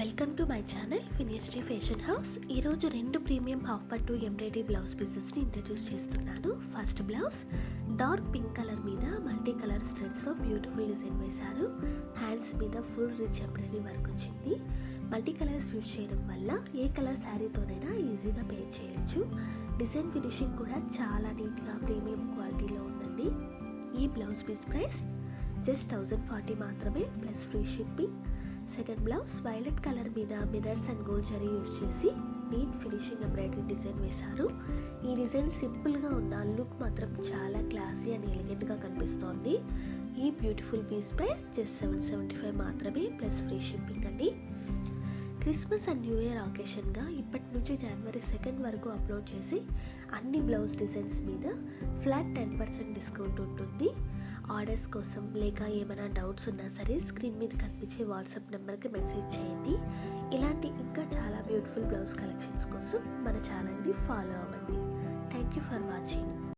Welcome to my channel Vinayasri fashion house. ఈరోజు 2 premium half పట్టు embroidery blouse పీసెస్ని introduce చేస్తున్నాను. First blouse dark pink colour మీద multi colour థ్రెడ్స్తో beautiful design వేశారు. Hands మీద ఫుల్ రిచ్ ఎంబ్రాయిడరీ వర్క్ వచ్చింది. Multi colours use చేయడం వల్ల ఏ కలర్ శారీతోనైనా ఈజీగా పేర్ చేయొచ్చు. డిజైన్ ఫినిషింగ్ కూడా చాలా నీట్గా ప్రీమియం క్వాలిటీలో ఉందండి. ఈ బ్లౌజ్ పీస్ ప్రైస్ జస్ట్ 1040 మాత్రమే plus free shipping. Second blouse violet colour మీద mirrors and gold zari use చేసి నీట్ ఫినిషింగ్ ఎంబ్రాయిడరీ డిజైన్ వేశారు. ఈ డిజైన్ సింపుల్గా ఉన్న లుక్ మాత్రం చాలా క్లాసీ అండ్ ఎలిగెంట్గా కనిపిస్తోంది. ఈ బ్యూటిఫుల్ పీస్ ప్రైస్ జస్ట్ 775 మాత్రమే ప్లస్ ఫ్రీ షిప్పింగ్ అండి. క్రిస్మస్ అండ్ న్యూ ఇయర్ ఆకేషన్గా ఇప్పటి నుంచి జనవరి 2 వరకు అప్లోడ్ చేసి అన్ని బ్లౌజ్ డిజైన్స్ మీద ఫ్లాట్ 10% డిస్కౌంట్ ఉంటుంది. ఆర్డర్స్ కోసం లేక ఏమైనా డౌట్స్ ఉన్నా సరే స్క్రీన్ మీద కనిపించే వాట్సాప్ నెంబర్కి మెసేజ్ చేయండి. ఇలాంటి ఇంకా చాలా బ్యూటిఫుల్ బ్లౌజ్ కలెక్షన్స్ కోసం మన ఛానల్ని ఫాలో అవ్వండి. Thank you for watching.